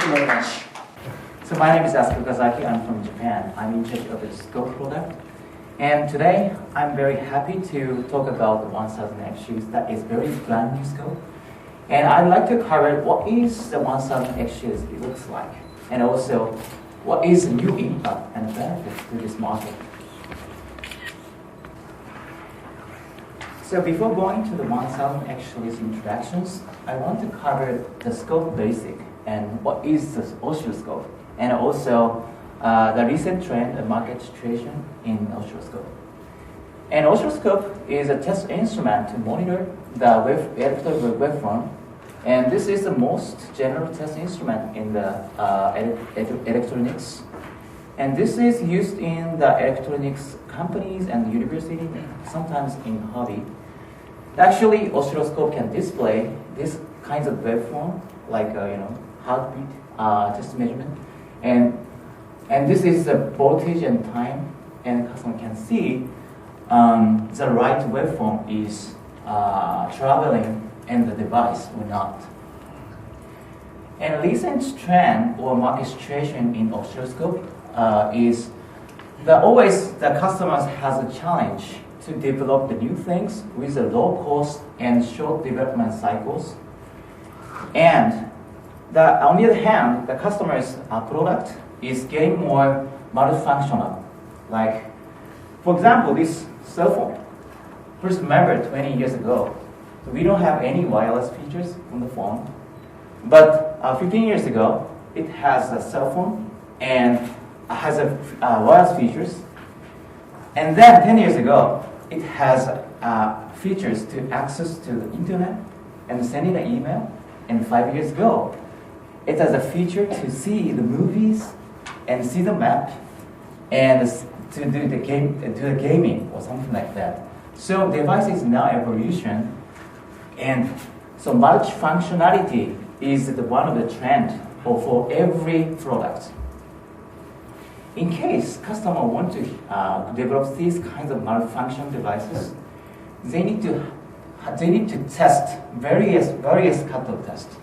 Thank you very much. So my name is Asuka Kazaki. I'm from Japan. I'm in charge of the scope product. And today, I'm very happy to talk about the 1000 X-series. That is very brand new scope. And I'd like to cover what is the 1000 X-series it looks like. And also, what is the new impact and benefit to this market. So before going to the 1000 X-series introductions, I want to cover the scope basic and what is the oscilloscope. And also, the recent trend and market situation in oscilloscope. An oscilloscope is a test instrument to monitor the electrical waveform, and this is the most general test instrument in the electronics. And this is used in the electronics companies and university, sometimes in hobby. Actually, oscilloscope can display this kinds of waveform, like heartbeat test measurement, and this is the voltage and time, and the customer can see the right waveform is traveling in the device or not. And recent trend or market situation in oscilloscope is that always the customers has a challenge to develop the new things with a low cost and short development cycles. And on the other hand, the customer's product is getting more multifunctional. Like, for example, this cell phone. First, remember 20 years ago, we don't have any wireless features on the phone. But 15 years ago, it has a cell phone and has a wireless features. And then 10 years ago, it has features to access to the internet and sending an email. And 5 years ago, it has a feature to see the movies and see the map and to do the gaming or something like that. So device is now evolution, and so multi-functionality is one of the trend for every product. In case customer want to develop these kinds of multi-function devices, they need to test various cut-off tests.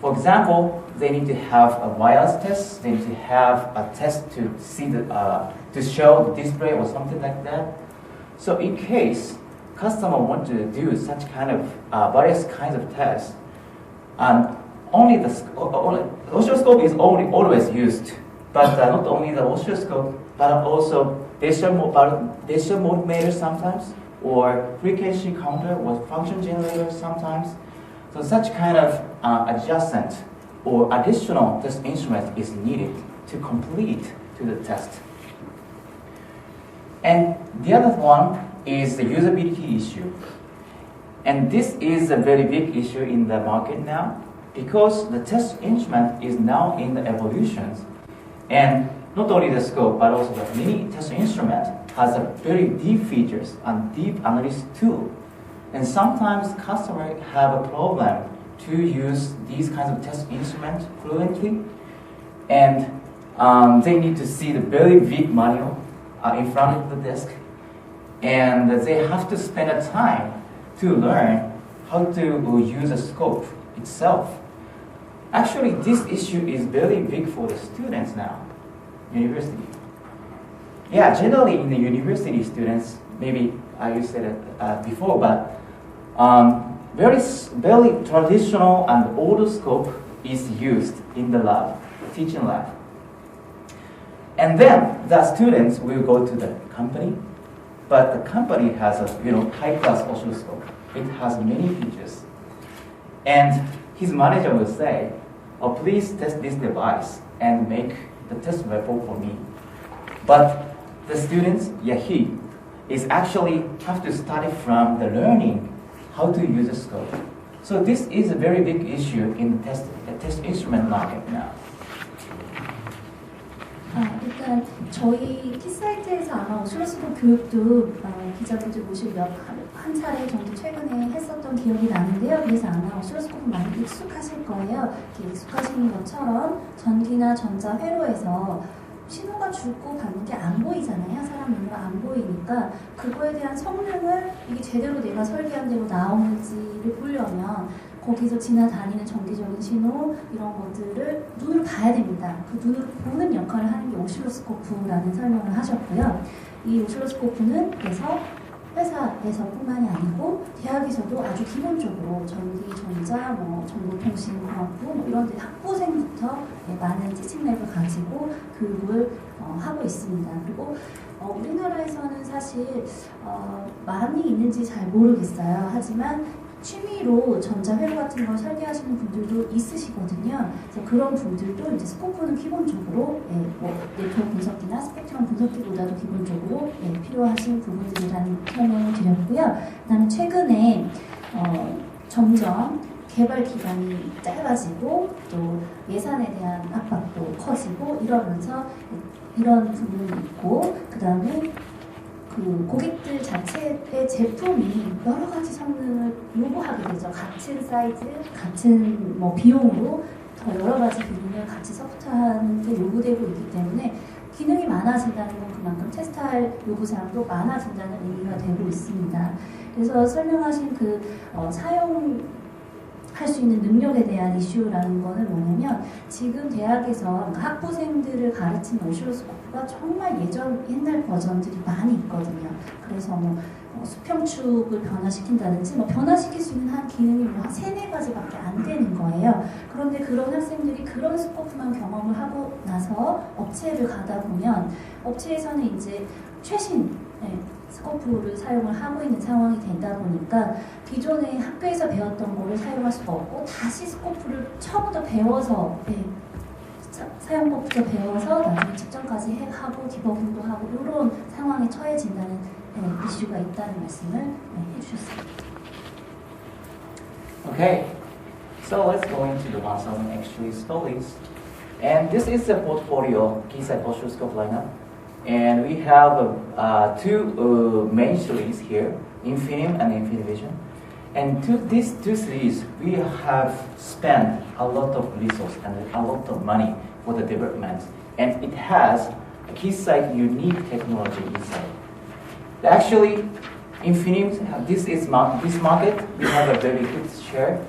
For example, they need to have a wireless test. They need to have a test to see to show the display or something like that. So in case customer want to do such kind of various kinds of tests, only the oscilloscope is always used. But not only the oscilloscope, but also digital multimeter sometimes, or frequency counter or function generator sometimes. So such kind of adjacent or additional test instrument is needed to complete to the test. And the other one is the usability issue. And this is a very big issue in the market now because the test instrument is now in the evolutions. And not only the scope, but also the mini test instrument has a very deep features and deep analysis tool. And sometimes customers have a problem to use these kinds of test instruments fluently, and they need to see the very big manual in front of the desk, and they have to spend a time to learn how to use a scope itself. Actually, this issue is very big for the students now, university. Yeah, generally in the university students, maybe you said it before, but very traditional and old scope is used in the lab, teaching lab. And then the students will go to the company, but the company has a high-class oscilloscope. It has many features. And his manager will say, "Oh, please test this device and make the test report for me." But the students, he is actually have to study from the learning how to use a scope. So this is a very big issue in the test instrument market now. 일단 저희 키사이트에서 아마 오실로스코프 교육도 기자분들 모시고 한 차례 정도 최근에 했었던 기억이 나는데요. 그래서 아마 오실로스코프 많이 익숙하실 거예요. 이렇게 익숙하신 것처럼 전기나 전자 회로에서 신호가 주고 받는 게 안 보이잖아요. 사람 눈으로 안 보이니까 그거에 대한 성능을 이게 제대로 내가 설계한 대로 나오는지를 보려면 거기서 지나다니는 전기적인 신호 이런 것들을 봐야 됩니다. 그 눈으로 보는 역할을 하는 게 오실로스코프라는 설명을 하셨고요. 이 오실로스코프는 그래서 회사에서뿐만이 아니고 대학에서도 아주 기본적으로 전기, 전자, 정보통신공학부 이런 데 학부생부터 많은 티칭랩을 가지고 교육을 하고 있습니다. 그리고 우리나라에서는 사실 많이 있는지 잘 모르겠어요. 하지만 취미로 전자회로 같은 걸 설계하시는 분들도 있으시거든요. 그래서 그런 분들도 이제 스코프는 기본적으로 네트워크 분석기나 스펙트럼 분석기보다도 기본적으로 필요하신 부분들이라는 설명을 드렸고요. 그다음에 최근에 점점 개발 기간이 짧아지고 또 예산에 대한 압박도 커지고 이러면서 이런 부분이 있고 그다음에 그 고객들 자체의 제품이 여러 가지 성능을 요구하게 되죠. 같은 사이즈, 같은 비용으로 더 여러 가지 기능을 같이 서포트하는 게 요구되고 있기 때문에 기능이 많아진다는 건 그만큼 테스트할 요구사항도 많아진다는 의미가 되고 있습니다. 그래서 설명하신 그 사용할 수 있는 능력에 대한 이슈라는 거는 뭐냐면 지금 대학에서 학부생들을 가르치는 오실로스코프가 정말 옛날 버전들이 많이 있거든요. 그래서 수평축을 변화시킨다든지 변화시킬 수 있는 한 기능이 한 3-4가지밖에 안 되는 거예요. 그런데 그런 학생들이 그런 스코프만 경험을 하고 나서 업체를 가다 보면 업체에서는 이제 최신 스코프를 사용을 하고 있는 상황이 되다 보니까 기존에 학교에서 배웠던 거를 사용할 수가 없고 다시 스코프를 처음부터 배워서 사용법부터 배워서 나중에 측정까지 하고 디버깅도 하고 이런 상황에 처해진다는 이슈가 있다는 말씀을 해주셨습니다. Okay, so let's go into the 1000 actually studies. And this is the portfolio Keysight oscilloscope lineup. And we have two main series here, Infinim and Infinivision. And these two series, we have spent a lot of resources and a lot of money for the development. And it has a Keysight unique technology inside. Actually, Infinim, this market, we have a very good share.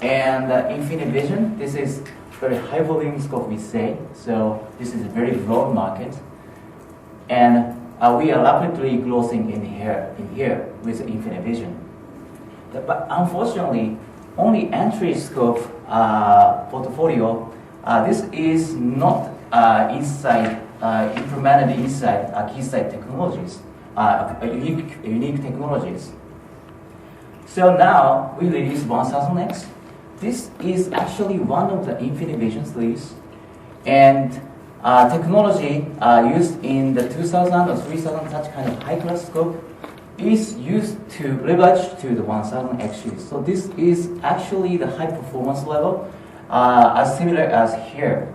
And Infinivision, this is very high volume scope we say. So this is a very broad market. And we are rapidly growing in here with Infinivision. But unfortunately, only entry scope portfolio, this is not implemented inside Keysight technologies, unique technologies. So now we release 1000X. This is actually one of the Infinivision series, and technology used in the 2000 or 3000 such kind of high-class scope is used to leverage to the 1000 X-series. So this is actually the high performance level as similar as here.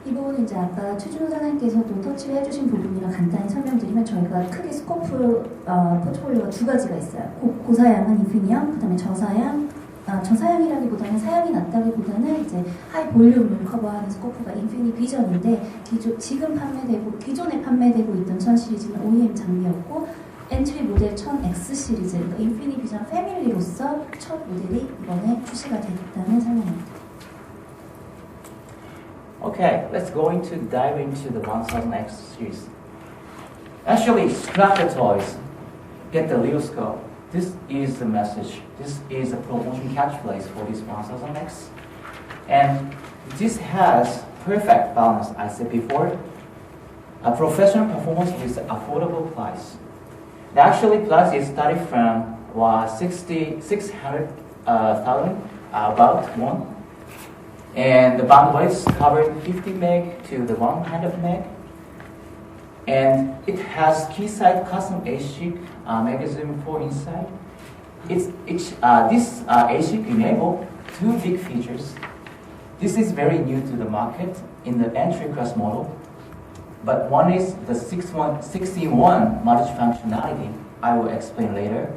이 부분은 이제 아까 최준호 사장님께서도 터치를 해주신 부분이라 간단히 설명드리면 저희가 크게 스코프 포트폴리오가 2가지가 있어요. 고사양은 인피니엄, 그 다음에 저사양이라기보다는 사양이 낮다기보다는 이제 하이 볼륨을 커버하는 스코프가 인피니비전인데 기존에 판매되고 있던 1000 시리즈는 OEM 장비였고 엔트리 모델 1000 X-시리즈, 그러니까 인피니비전 패밀리로서 첫 모델이 이번에 출시가 됐다는 설명입니다. Okay, let's dive into the 1000X series. Actually, scrap the toys, get the real scope. This is the message. This is a promotion catchphrase for this 1000X. And this has perfect balance, I said before. A professional performance with affordable price. The actually price is starting from 600,000 about one. And the bandwidth covering 50 meg to the 100 meg. And it has Keysight custom ASIC magazine for inside. This ASIC enable 2 big features. This is very new to the market in the entry class model. But one is the 61 multi-functionality, I will explain later.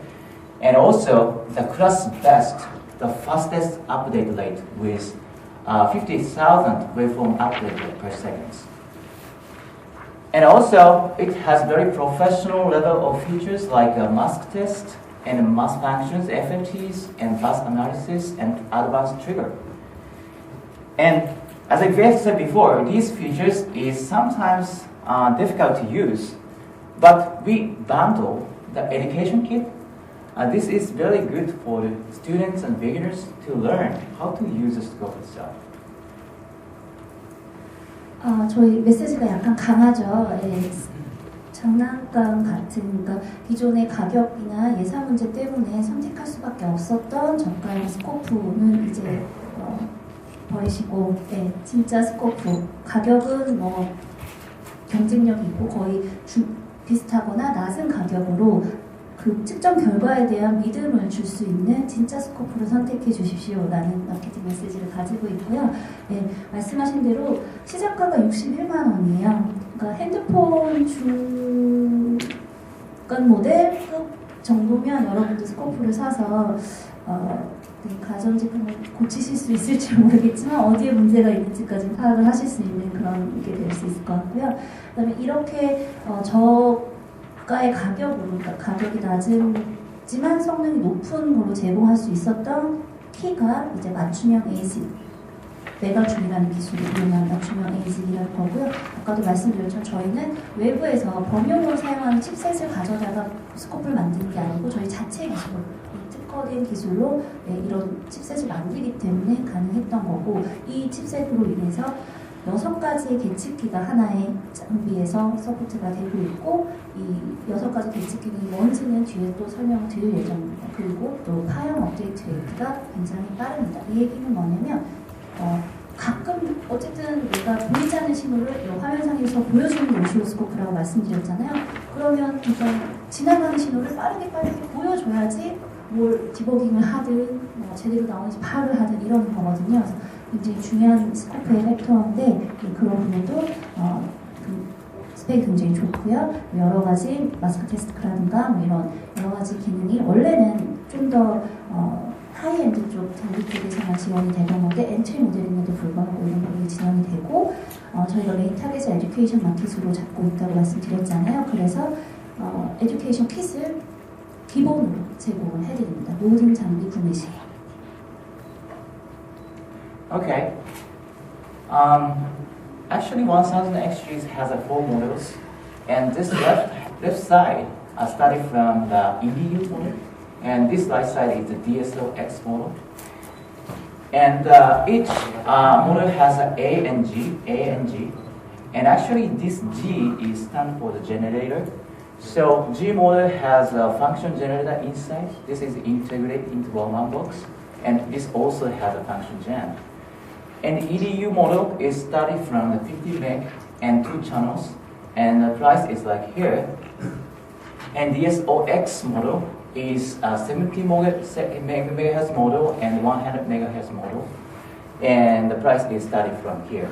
And also the class best, the fastest update rate with 50,000 waveform update rate per second. And also, it has very professional level of features like a mask test and mask functions, FFTs, and bus analysis and advanced trigger. And as I've said before, these features is sometimes difficult to use, but we bundle the education kit. This is very good for the students and beginners to learn how to use the scope itself. 저희 메시지가 약간 강하죠. 예, 장난감 같은, 그러니까 기존의 가격이나 예산 문제 때문에 선택할 수밖에 없었던 저가의 스코프는 이제 버리시고, 네, 진짜 스코프 가격은 뭐 경쟁력이 있고 거의 비슷하거나 낮은 가격으로 그 측정 결과에 대한 믿음을 줄 수 있는 진짜 스코프를 선택해 주십시오라는 마케팅 메시지를 가지고 있고요. 네, 말씀하신 대로 시작가가 61만 원이에요. 그러니까 핸드폰 중간 모델급 정도면 여러분들 스코프를 사서 가전제품을 고치실 수 있을지 모르겠지만 어디에 문제가 있는지까지 파악을 하실 수 있는 그런 게 될 수 있을 것 같고요. 그다음에 이렇게 저가의 가격으로, 그러니까 가격이 낮지만 성능이 높은 걸로 제공할 수 있었던 키가 이제 맞춤형 ASIC, 메가줌이라는 기술을 이용한 맞춤형 ASIC이라는 거고요. 아까도 말씀드렸지만 저희는 외부에서 범용으로 사용하는 칩셋을 가져다가 스코프를 만드는 게 아니고 저희 자체 기술, 특허된 기술로 이런 칩셋을 만들기 때문에 가능했던 거고, 이 칩셋으로 인해서 6가지의 계측기가 하나의 장비에서 서포트가 되고 있고, 이 6가지 계측기는 뭔지는 뒤에 또 설명을 드릴 예정입니다. 그리고 또 파형 업데이트 레이트가 굉장히 빠릅니다. 이 얘기는 뭐냐면 가끔 어쨌든 내가 보이지 않는 신호를 이 화면상에서 보여주는 게 오실로스코프라고 말씀드렸잖아요. 그러면 일단 지나가는 신호를 빠르게 보여줘야지 뭘 디버깅을 하든 뭐 제대로 나오는지 파악을 하든 이런 거거든요. 그래서 굉장히 중요한 스코프의 팩터인데 그런 부분도 스펙이 굉장히 좋고요. 여러 가지 마스크 테스트라든가 뭐 이런 여러 가지 기능이 원래는 좀 더 하이엔드 쪽 장비 쪽에서만 지원이 되던 건데 엔트리 모델임에도 불구하고 이런 부분이 지원이 되고, 저희가 메인 타겟을 에듀케이션 마켓으로 잡고 있다고 말씀드렸잖아요. 그래서 에듀케이션 킷을 기본으로 제공을 해드립니다. 모든 장비 구매 시. Okay. Actually, 1000 X-series has 4 models, and this left side started from the EDU model, and this right side is the DSO X model. And each model has A and G, and actually this G is stand for the generator. So G model has a function generator inside. This is integrated into one box, and this also has a function gen. And EDU model is started from the 50 meg and 2 channels, and the price is like here. And DSOX model is 70 megahertz model and 100 megahertz model, and the price is started from here.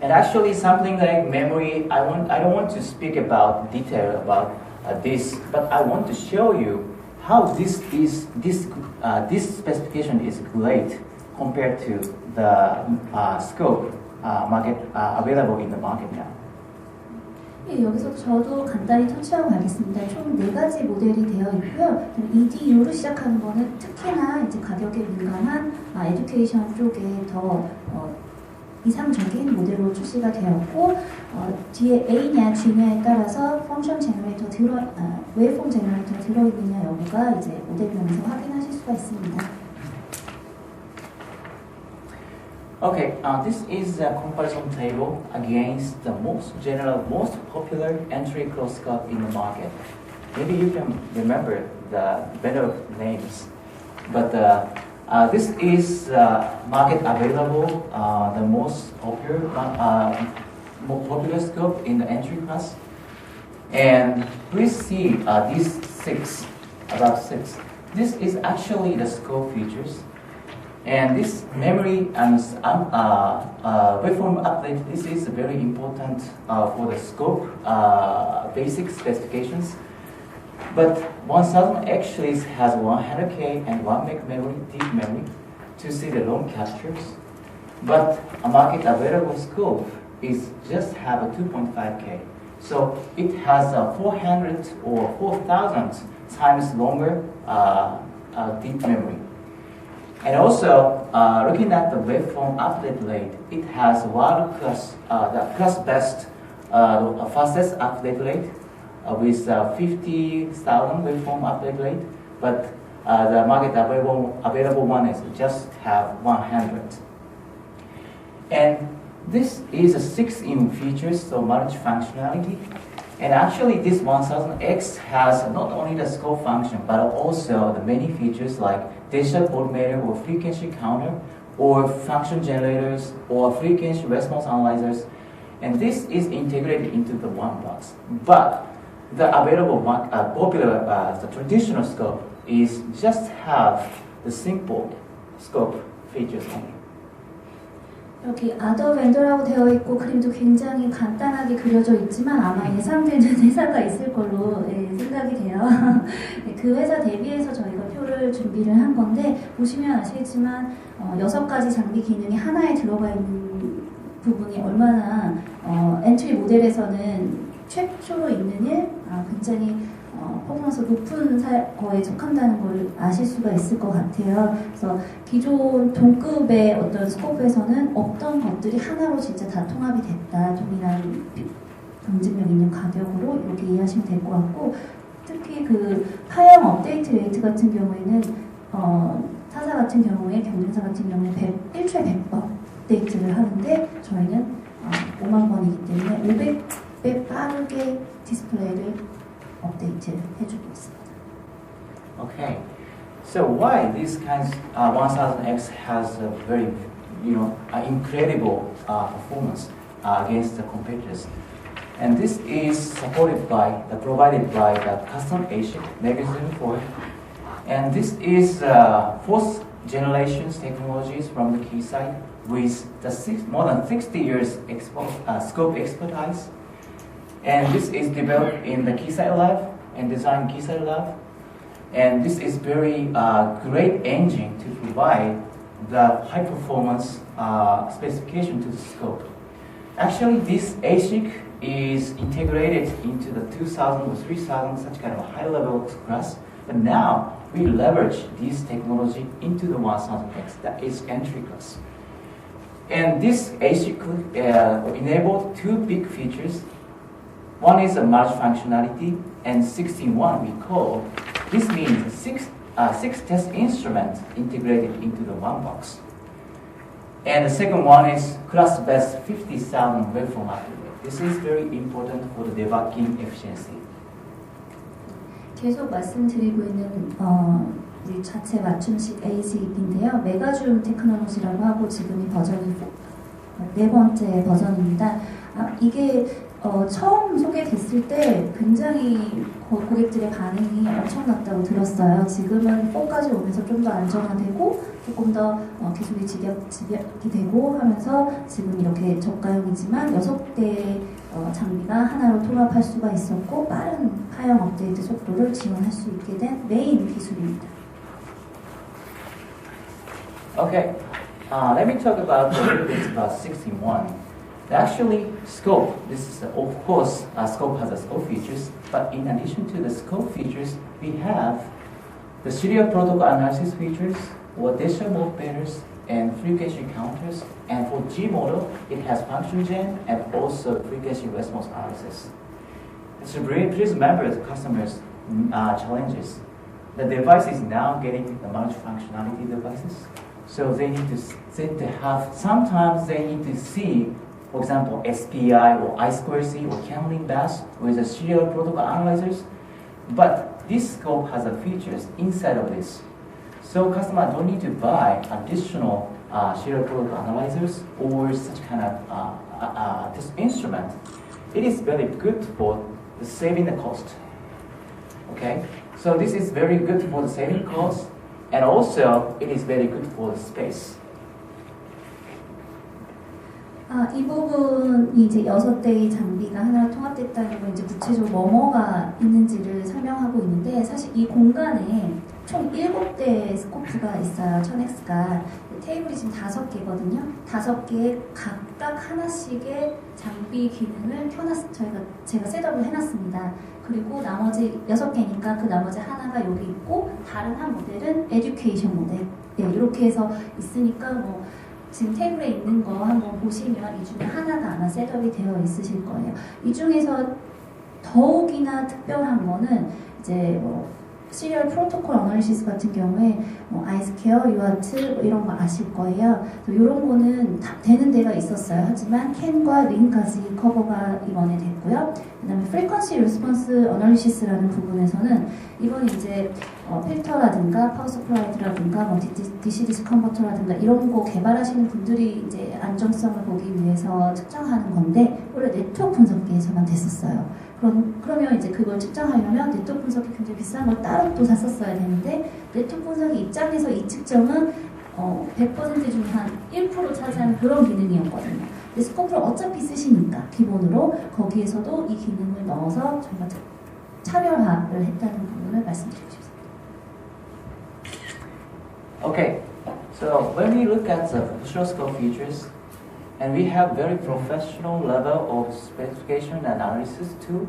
And actually, something like memory, I don't want to speak about detail about this, but I want to show you how this specification is great compared to the scope market available in the market now. 예, 여기서 저도 간단히 터치하고 가겠습니다. 총 4가지 모델이 되어 있고요. EDU로 시작하는 거는 특히나 이제 가격에 민감한 에듀케이션 쪽에 더 이상적인 모델로 출시가 되었고, 뒤에 A냐 G냐에 따라서 펑션 제너레이터 웨이폼 제너레이터 들어있느냐 여부가 이제 모델명에서 확인하실 수가 있습니다. Okay, this is a comparison table against the most popular entry scope in the market. Maybe you can remember the better names, but this is market available, the most popular scope in the entry class. And please see these about six. This is actually the scope features. And this memory and waveform update, this is very important for the scope basic specifications. But 1000 actually has 100K and 1 meg memory, deep memory, to see the long captures. But a market available scope is just have a 2.5K. So it has a 400 or 4000 times longer deep memory. And also, looking at the waveform update rate, it has one class best, fastest update rate with 50,000 waveform update rate, but the market available one is just have 100. And this is a 6-in features, so multi-functionality. And actually, this 1000X has not only the scope function, but also the many features like digital voltmeter or frequency counter, or function generators, or frequency response analyzers. And this is integrated into the one box. But the available popular, the traditional scope is just have the simple scope features only. 여기 아더 벤더라고 되어 있고 그림도 굉장히 간단하게 그려져 있지만 아마 예상되는 회사가 있을 걸로 생각이 돼요. 그 회사 대비해서 저희가 표를 준비를 한 건데 보시면 아시겠지만 6가지 장비 기능이 하나에 들어가 있는 부분이 얼마나 엔트리 모델에서는 최초로 있는 일, 굉장히 퍼포먼스 높은 거에 속한다는 걸 아실 수가 있을 것 같아요. 그래서 기존 동급의 어떤 스코프에서는 없던 것들이 하나로 진짜 다 통합이 됐다. 동일한 경쟁력 있는 가격으로 이렇게 이해하시면 될 것 같고, 특히 그 파형 업데이트 레이트 같은 경우에는 타사 같은 경우에 경쟁사 같은 경우에 1초에 100번 업데이트를 하는데 저희는 5만 번이기 때문에 500배 빠르게 디스플레이를 업데이트를 해주고 있습니다. Okay, so why this kind 1000X has a very, incredible performance against the competitors, and this is supported by provided by the custom ASIC magazine for it, and this is fourth generations technologies from the Keysight with the more than 60 years scope expertise. And this is developed in the Keysight lab and designed Keysight lab. And this is very great engine to provide the high performance specification to the scope. Actually, this ASIC is integrated into the 2000 or 3000, such kind of a high level class. But now we leverage this technology into the 1000X, that is entry class. And this ASIC enabled two big features. One is a multi-functionality, and 6-in-1 we call. This means six test instruments integrated into the one box. And the second one is class-best 50,000 waveform update. This is very important for the debugging efficiency. 계속 말씀드리고 있는 우리 자체 맞춤식 ASIC인데요. 메가줌 테크놀로지라고 하고 지금이 버전이 4번째 버전입니다. 이게 처음 소개됐을 때 굉장히 고객들의 반응이 엄청났다고 들었어요. 지금은 4까지 오면서 좀 더 안정화되고 조금 더 기술이 집약이 되고 하면서 지금 이렇게 저가형이지만 6대의 장비가 하나로 통합할 수가 있었고 빠른 파형 업데이트 속도를 지원할 수 있게 된 메인 기술입니다. Okay, let me talk about a little bit about 6-in-1. Actually, scope, this is, of course, scope has a scope features, but in addition to the scope features, we have the serial protocol analysis features, or digital multimeters, and frequency counters. And for G model, it has function gen and also frequency response analysis. So please remember the customers' challenges. The device is now getting the multi-functionality devices, so they need to have, sometimes they need to see, for example, SPI or I2C or Camlin bass with the serial protocol analyzers. But this scope has a features inside of this. So customers don't need to buy additional serial protocol analyzers or such kind of this instrument. It is very good for the saving the cost. Okay, so this is very good for the saving cost, and also it is very good for the space. 이 부분이 이제 6대의 장비가 하나 통합됐다는 걸 이제 구체적으로 뭐가 있는지를 설명하고 있는데 사실 이 공간에 총 7대의 스코프가 있어요. 1000X가. 테이블이 지금 5개거든요. 5개에 각각 하나씩의 장비 기능을 제가 셋업을 해놨습니다. 그리고 나머지 6개니까 그 나머지 하나가 여기 있고, 다른 한 모델은 에듀케이션 모델. 네, 이렇게 해서 있으니까 뭐 지금 테이블에 있는 거 한번 보시면 이 중에 하나가 아마 셋업이 되어 있으실 거예요. 이 중에서 더욱이나 특별한 거는 이제 뭐 시리얼 프로토콜 어널리시스 같은 경우에 뭐 아이스케어, 유아트 뭐 이런 거 아실 거예요. 이런 거는 다 되는 데가 있었어요. 하지만 캔과 링까지 커버가 이번에 됐고요. 그 다음에 프리퀀시 리스폰스 어널리시스라는 부분에서는 이건 이제 필터라든가 파워 서플라이드라든가 뭐 DC-DC 컨버터라든가 이런 거 개발하시는 분들이 이제 안정성을 보기 위해서 측정하는 건데 원래 네트워크 분석기에서만 됐었어요. 그러면 이제 그걸 측정하려면 네트워크 분석기 굉장히 비싼 걸 따로 또 샀었어야 되는데 네트워크 분석기 입장에서 이 측정은 100% 중에 한 1% 차지하는 그런 기능이었거든요. 근데 스코프를 어차피 쓰시니까 기본으로 거기에서도 이 기능을 넣어서 저희가 차별화를 했다는 부분을 말씀드리고 싶습니다. Okay, so when we look at the oscilloscope features, and we have very professional level of specification and analysis too.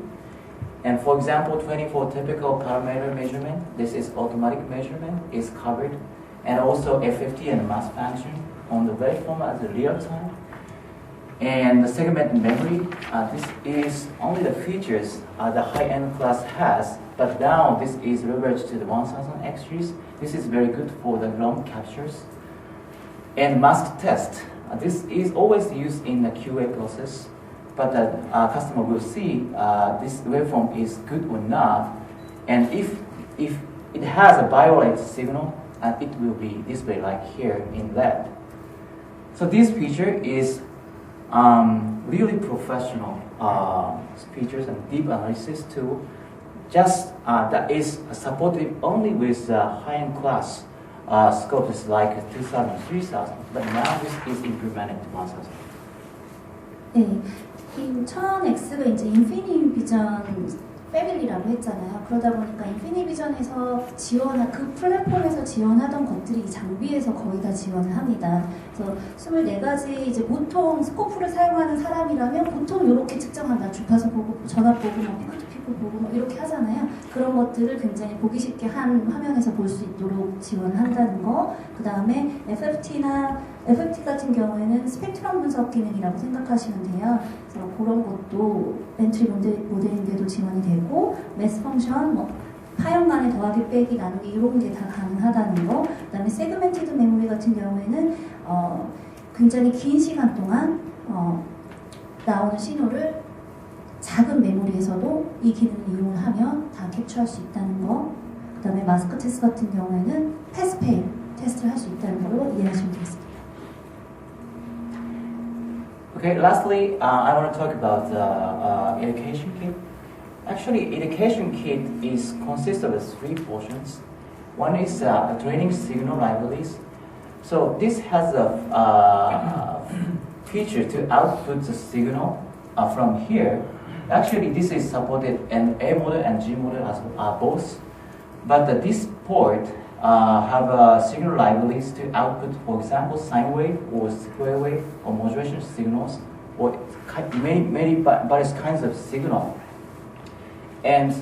And for example, 24 typical parameter measurement, this is automatic measurement, is covered. And also FFT and mass function on the waveform at the real time. And the segment memory, this is only the features the high-end class has, but now this is leveraged to the 1000 X-series. This is very good for the long captures. And mask test. This is always used in the QA process, but the customer will see this waveform is good or not, and if it has a violet signal, it will be displayed like here in LED. So this feature is really professional features and deep analysis tool. Just that is supported only with high-end class. Scope is like 2000, 3000, but now this is implemented to 1000. 네, 이 1000X가 이제 인피니비전 패밀리라고 했잖아요. 그러다 보니까 인피니비전에서 그 플랫폼에서 지원하던 것들이 이 장비에서 거의 다 지원을 합니다. 그래서 24가지 이제 보통 스코프를 사용하는 사람이라면 보통 이렇게 측정한다. 주파수 보고, 전압 보고, 뭐 피크 투 피크 보고 뭐 이렇게 하잖아요. 그런 것들을 굉장히 보기 쉽게 한 화면에서 볼 수 있도록 지원을 한다는 거. 그 다음에 FFT 같은 경우에는 스펙트럼 분석 기능이라고 생각하시면 돼요. 그래서 그런 것도 엔트리 모델인데도 지원이 되고, 매스 펑션, 뭐 파형 간의 더하기 빼기 나누기 이런 게 다 가능하다는 거. 그다음에 세그멘티드 메모리 같은 경우에는 굉장히 긴 시간 동안 나오는 신호를 작은 메모리에서도 이 기능을 이용을 하면 다 캡처할 수 있다는 거. 그다음에 마스크 테스트 같은 경우에는 패스페일 테스트를 할 수 있다는 걸로 이해하시면 되겠습니다. Okay, lastly, I want to talk about the education kit. Actually, education kit consists of 3 portions. One is training signal libraries. So this has a feature to output the signal from here. Actually, this is supported in A model and G model as both. But this port have signal libraries to output, for example, sine wave or square wave or modulation signals or many various kinds of signal. And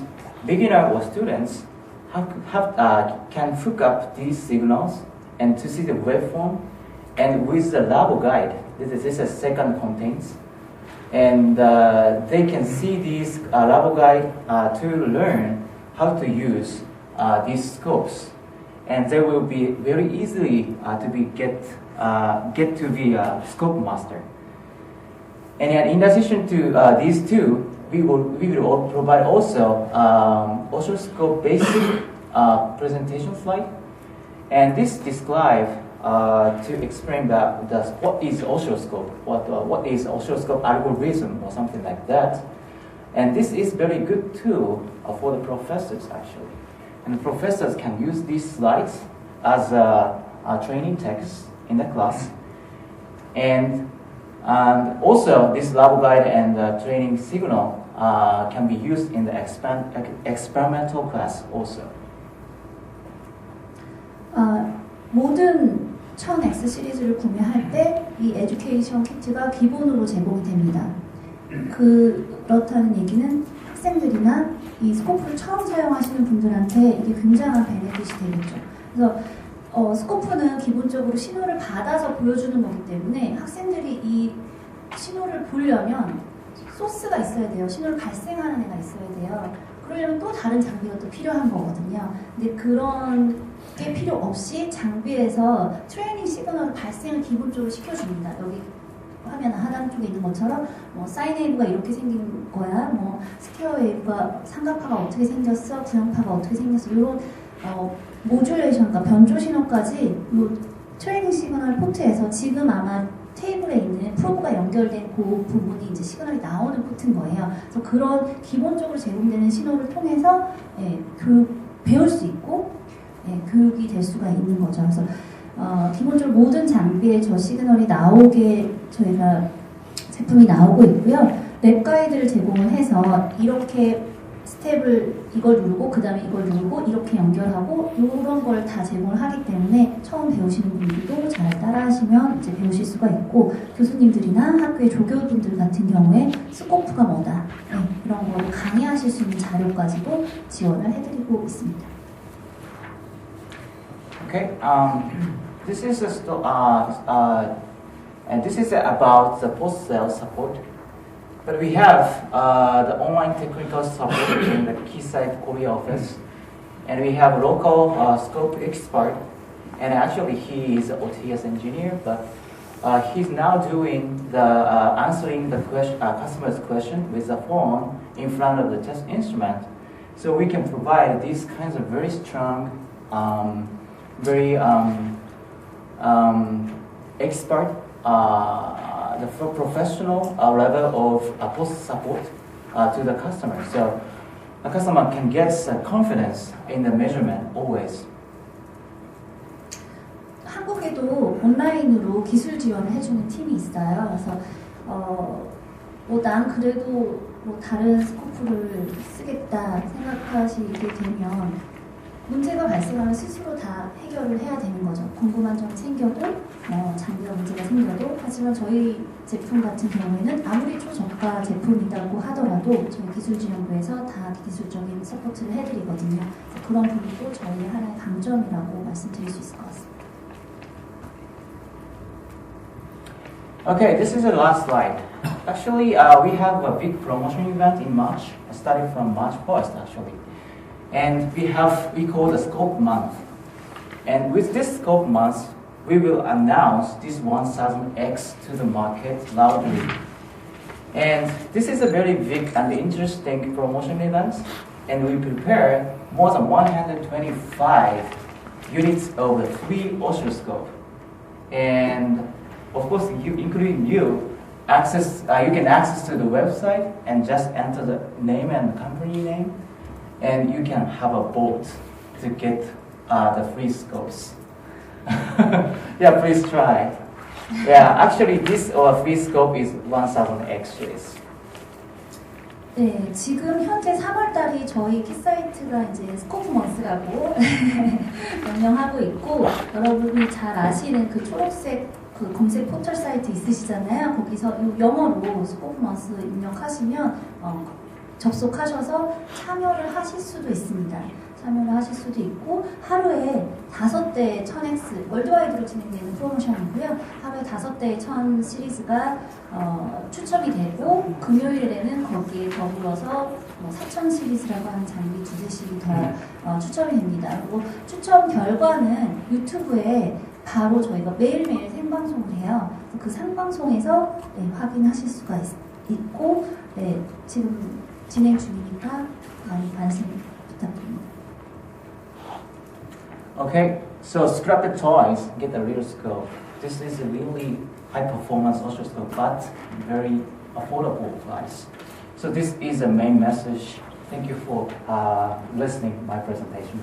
beginner or students can hook up these signals and to see the waveform. And with the labo guide, this is a second contents. And they can see these labo guide to learn how to use these scopes. And they will be very easily get to be a scope master. And in addition to these two, we will provide also oscilloscope basic presentation slide, and this describe to explain what is oscilloscope, what is oscilloscope algorithm or something like that. And this is very good tool for the professors actually. And the professors can use these slides as a training text in the class. And also this lab guide and training signal can be used in the experimental class also. 모든 1000X 시리즈를 구매할 때 이 에듀케이션 키트가 기본으로 제공이 됩니다. 그렇다는 얘기는 학생들이나 이 스코프를 처음 사용하시는 분들한테 이게 굉장한 베네핏이 되겠죠. 그래서 스코프는 기본적으로 신호를 받아서 보여주는 거기 때문에 학생들이 이 신호를 보려면 소스가 있어야 돼요. 신호를 발생하는 애가 있어야 돼요. 그러려면 또 다른 장비가 또 필요한 거거든요. 근데 그런 게 필요 없이 장비에서 트레이닝 시그널 발생을 기본적으로 시켜줍니다. 여기 화면 하단 쪽에 있는 것처럼 뭐 사인 웨이브가 이렇게 생긴 거야, 뭐 스퀘어 웨이브가 삼각파가 어떻게 생겼어, 구형파가 어떻게 생겼어, 이런 모듈레이션, 그러니까 변조 신호까지 이 트레이닝 시그널 포트에서 지금 아마 테이블에 있는 프로브가 연결된 그 부분이 이제 시그널이 나오는 포트인 거예요. 그래서 그런 기본적으로 제공되는 신호를 통해서 배울 수 있고 교육이 될 수가 있는 거죠. 그래서 기본적으로 모든 장비에 저 시그널이 나오게 저희가 제품이 나오고 있고요. 랩 가이드를 제공을 해서 이렇게 스텝을 이걸 누르고 그 다음에 이걸 누르고 이렇게 연결하고 이런 걸 다 제공을 하기 때문에 처음 배우시는 분들도 잘 따라하시면 이제 배우실 수가 있고 교수님들이나 학교의 조교분들 같은 경우에 스코프가 뭐다 이런 거를 강의하실 수 있는 자료까지도 지원을 해드리고 있습니다. Okay, this is this is about the post-sale support. But we have the online technical support in the Keysight Korea office, and we have local scope expert, and actually he is an OTS engineer, but he's now doing the answering the customer's question with the phone in front of the test instrument. So we can provide these kinds of very strong, very expert. The professional level of post support to the customer. So a customer can get confidence in the measurement always. 한국에도 온라인으로 기술 지원을 해주는 팀이 있어요. 그래서 난 그래도 뭐 다른 스코프를 쓰겠다 생각하시게 되면 문제가 발생하면 스스로 다 해결을 해야 되는 거죠. 궁금한 점이 생겨도 장비가 문제가 생겨도 하지만 저희 제품 같은 경우에는 아무리 초저가 제품이라고 하더라도 저희 기술지원부에서 다 기술적인 서포트를 해드리거든요. 그런 부분도 저희 하나의 강점이라고 말씀드릴 수 있을 것 같습니다. Okay, this is the last slide. Actually, we have a big promotion event in March, starting from March 1st actually. And we call the Scope Month. And with this Scope Month, we will announce this 1000X to the market loudly. And this is a very big and interesting promotion event. And we prepare more than 125 units of the free oscilloscope. And of course, including you can access to the website and just enter the name and company name. And you can have a vote to get the free scopes. Yeah, please try. Yeah, actually this free scope is 1000X series. 네, 지금 현재 3월달이 저희 키사이트가 이제 스코프 먼스라고 명명하고 있고 여러분이 잘 아시는 그 초록색 그 검색 포털 사이트 있으시잖아요. 거기서 영어로 스코프 먼스 입력하시면 접속하셔서 참여를 하실 수도 있습니다. 참여를 하실 수도 있고 하루에 5대의 1000X 월드와이드로 진행되는 프로모션이고요. 하루에 5대의 1000 시리즈가 추첨이 되고 금요일에는 거기에 더불어서 4000 시리즈라고 하는 장비 2대씩이 더 추첨이 됩니다. 그리고 추첨 결과는 유튜브에 바로 저희가 매일매일 생방송을 해요. 그 생방송에서 확인하실 수가 있고 지금 진행 중이니까 많이 관심 부탁드립니다. Okay, so scrap the toys, get the real scope. This is a really high performance oscilloscope, but very affordable price. So this is the main message. Thank you for listening to my presentation.